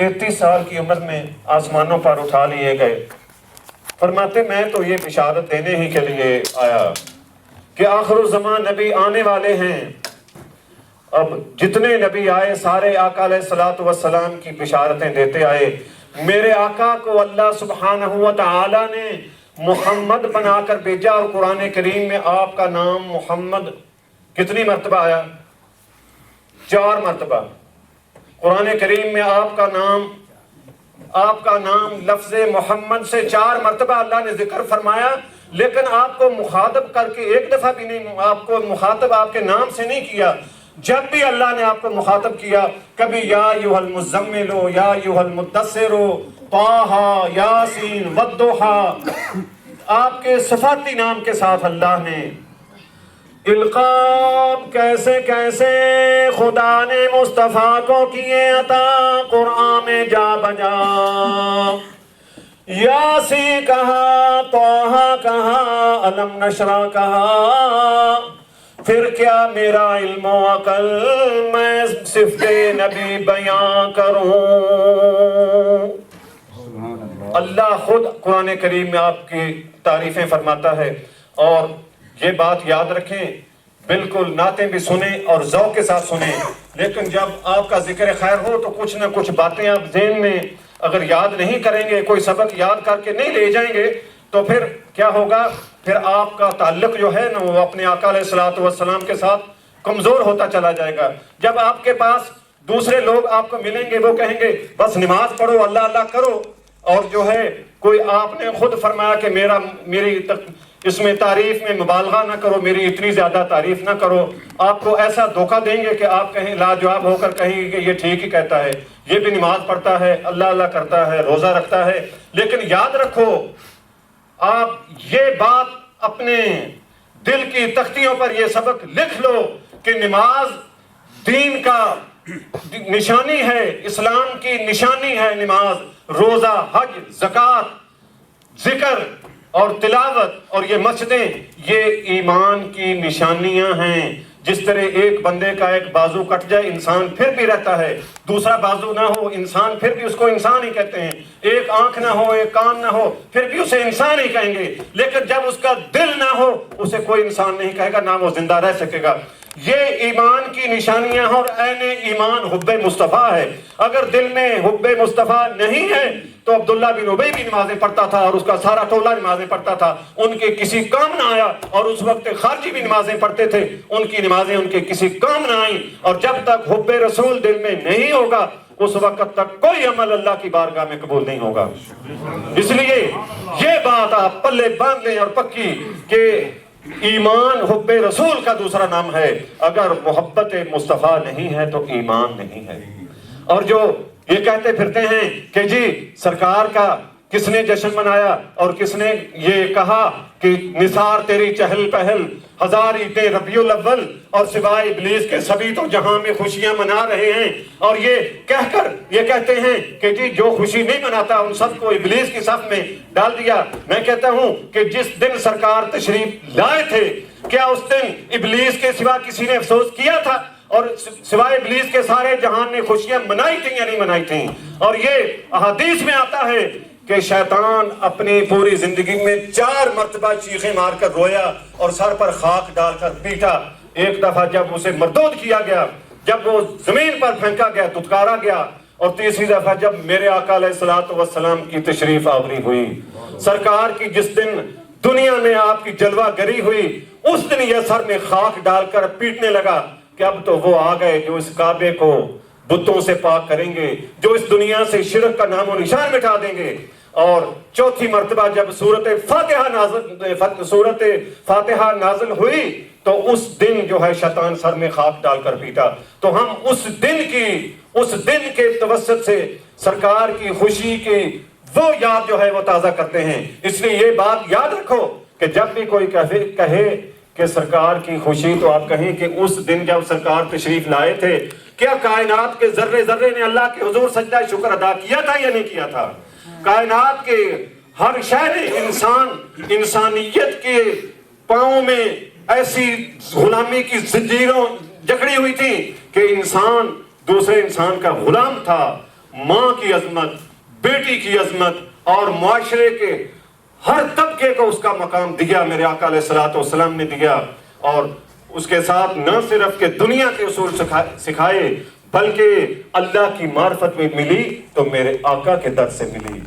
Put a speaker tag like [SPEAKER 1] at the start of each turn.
[SPEAKER 1] 33 سال کی عمر میں آسمانوں پر اٹھا لیے گئے۔ فرماتے میں تو یہ بشارت دینے ہی کے لیے آیا کہ آخر الزمان نبی آنے والے ہیں۔ اب جتنے نبی آئے سارے آقا علیہ الصلوۃ والسلام کی بشارتیں دیتے آئے۔ میرے آقا کو اللہ سبحانہ و تعالی نے محمد بنا کر بھیجا، اور قرآن کریم میں آپ کا نام محمد کتنی مرتبہ آیا؟ 4 مرتبہ۔ قرآن کریم میں آپ کا نام لفظ محمد سے 4 مرتبہ اللہ نے ذکر فرمایا، لیکن آپ کو مخاطب کر کے ایک دفعہ بھی نہیں، آپ کو مخاطب آپ کے نام سے نہیں کیا۔ جب بھی اللہ نے آپ کو مخاطب کیا، کبھی یا ایھا المزمل، یا ایھا المدثر، طٰہٰ، یاسین والضحیٰ، آپ کے صفاتی نام کے ساتھ اللہ نے القاب کیسے کیسے خدا نے مصطفیٰ کو کیے عطا قرآن میں جا بجا۔ یاسین کہا، طٰہٰ کہا، الم نشرح کہا، پھر کیا میرا علم و عقل میں صفت نبی بیان کروں۔ اللہ خود قرآن کریم میں آپ کی تعریفیں فرماتا ہے، اور یہ بات یاد رکھیں، بالکل نعتیں بھی سنیں اور ذوق کے ساتھ سنیں، لیکن جب آپ کا ذکر خیر ہو تو کچھ نہ کچھ باتیں آپ ذہن میں اگر یاد نہیں کریں گے، کوئی سبق یاد کر کے نہیں لے جائیں گے، تو پھر کیا ہوگا؟ پھر آپ کا تعلق جو ہے نا وہ اپنے آقا علیہ الصلوۃ والسلام کے ساتھ کمزور ہوتا چلا جائے گا۔ جب آپ کے پاس دوسرے لوگ آپ کو ملیں گے، وہ کہیں گے بس نماز پڑھو، اللہ اللہ کرو، اور جو ہے کوئی آپ نے خود فرمایا کہ میری اس میں تعریف میں مبالغہ نہ کرو، میری اتنی زیادہ تعریف نہ کرو، آپ کو ایسا دھوکہ دیں گے کہ آپ کہیں لاجواب ہو کر کہیں گے کہ یہ ٹھیک ہی کہتا ہے، یہ بھی نماز پڑھتا ہے، اللہ اللہ کرتا ہے، روزہ رکھتا ہے۔ لیکن یاد رکھو، آپ یہ بات اپنے دل کی تختیوں پر یہ سبق لکھ لو کہ نماز دین کا نشانی ہے، اسلام کی نشانی ہے نماز، روزہ، حج، زکوٰۃ، ذکر اور تلاوت، اور یہ مسجدیں، یہ ایمان کی نشانیاں ہیں۔ جس طرح ایک بندے کا ایک بازو کٹ جائے انسان پھر بھی رہتا ہے، دوسرا بازو نہ ہو انسان پھر بھی اس کو انسان ہی کہتے ہیں، ایک آنکھ نہ ہو، ایک کان نہ ہو، پھر بھی اسے انسان ہی کہیں گے، لیکن جب اس کا دل نہ ہو اسے کوئی انسان نہیں کہے گا، نہ وہ زندہ رہ سکے گا۔ یہ ایمان کی نشانیاں ہیں، اور عین ایمان حب مصطفیٰ ہے۔ اگر دل میں حب مصطفیٰ نہیں ہے تو عبداللہ بن ابی بھی نمازیں پڑھتا تھا اور اس کا سارا ٹولہ نمازیں پڑھتا تھا، ان کے کسی کام نہ آیا، اور اس وقت خارجی بھی نمازیں پڑھتے تھے، ان کی نمازیں ان کے کسی کام نہ آئیں۔ اور جب تک حب رسول دل میں نہیں ہوگا اس وقت تک کوئی عمل اللہ کی بارگاہ میں قبول نہیں ہوگا۔ اس لیے یہ بات آپ پلے باندھ لیں اور پکی کہ ایمان حب رسول کا دوسرا نام ہے، اگر محبت مصطفیٰ نہیں ہے تو ایمان نہیں ہے۔ اور جو یہ کہتے پھرتے ہیں کہ جی سرکار کا کس نے جشن منایا اور کس نے یہ کہا کہ نثار تیری چہل پہل، ہزار عیدیں ربیع الاول، اور سوائے ابلیس کے سبھی تو جہاں میں خوشیاں منا رہے ہیں، اور یہ کہہ کر یہ کہتے ہیں کہ جی جو خوشی نہیں مناتا ان سب کو ابلیس کی صف میں ڈال دیا۔ میں کہتا ہوں کہ جس دن سرکار تشریف لائے تھے، کیا اس دن ابلیس کے سوا کسی نے افسوس کیا تھا؟ اور سوائے ابلیس کے سارے جہان نے خوشیاں منائی تھیں یا نہیں منائی تھیں؟ اور یہ احادیث میں آتا ہے کہ شیطان اپنی پوری زندگی میں 4 مرتبہ چیخیں مار کر رویا اور سر پر خاک ڈال کر پیٹا۔ ایک دفعہ جب اسے مردود کیا گیا، جب وہ زمین پر پھینکا گیا، دھتکارا گیا، اور تیسری دفعہ جب میرے آقا علیہ الصلوۃ والسلام کی تشریف آوری ہوئی، سرکار کی جس دن دنیا میں آپ کی جلوہ گری ہوئی، اس دن یہ سر میں خاک ڈال کر پیٹنے لگا کہ اب تو وہ آ گئے جو اس کعبے کو بتوں سے پاک کریں گے، جو اس دنیا سے شرک کا نام و نشان مٹا دیں گے۔ اور چوتھی مرتبہ جب سورت فاتحہ نازل ہوئی تو اس دن جو ہے شیطان سر میں خاک ڈال کر پیٹا۔ تو ہم اس دن کے توسط سے سرکار کی خوشی کی وہ یاد جو ہے وہ تازہ کرتے ہیں۔ اس لیے یہ بات یاد رکھو کہ جب بھی کوئی کہے کہ سرکار کی خوشی، تو آپ کہیں کہ اس دن جب سرکار تشریف لائے تھے، کیا کائنات کے ذرے ذرے نے اللہ کے حضور سجدہ شکر ادا کیا تھا یا نہیں کیا تھا؟ کائنات کے ہر شے نے انسانیت کے پاؤں میں ایسی غلامی کی زنجیروں جکڑی ہوئی تھی کہ انسان دوسرے انسان کا غلام تھا، ماں کی عظمت، بیٹی کی عظمت اور معاشرے کے ہر طبقے کو اس کا مقام دیا میرے آقا علیہ الصلوۃ والسلام نے دیا، اور اس کے ساتھ نہ صرف کہ دنیا کے اصول سکھائے بلکہ اللہ کی معرفت میں ملی تو میرے آقا کے در سے ملی۔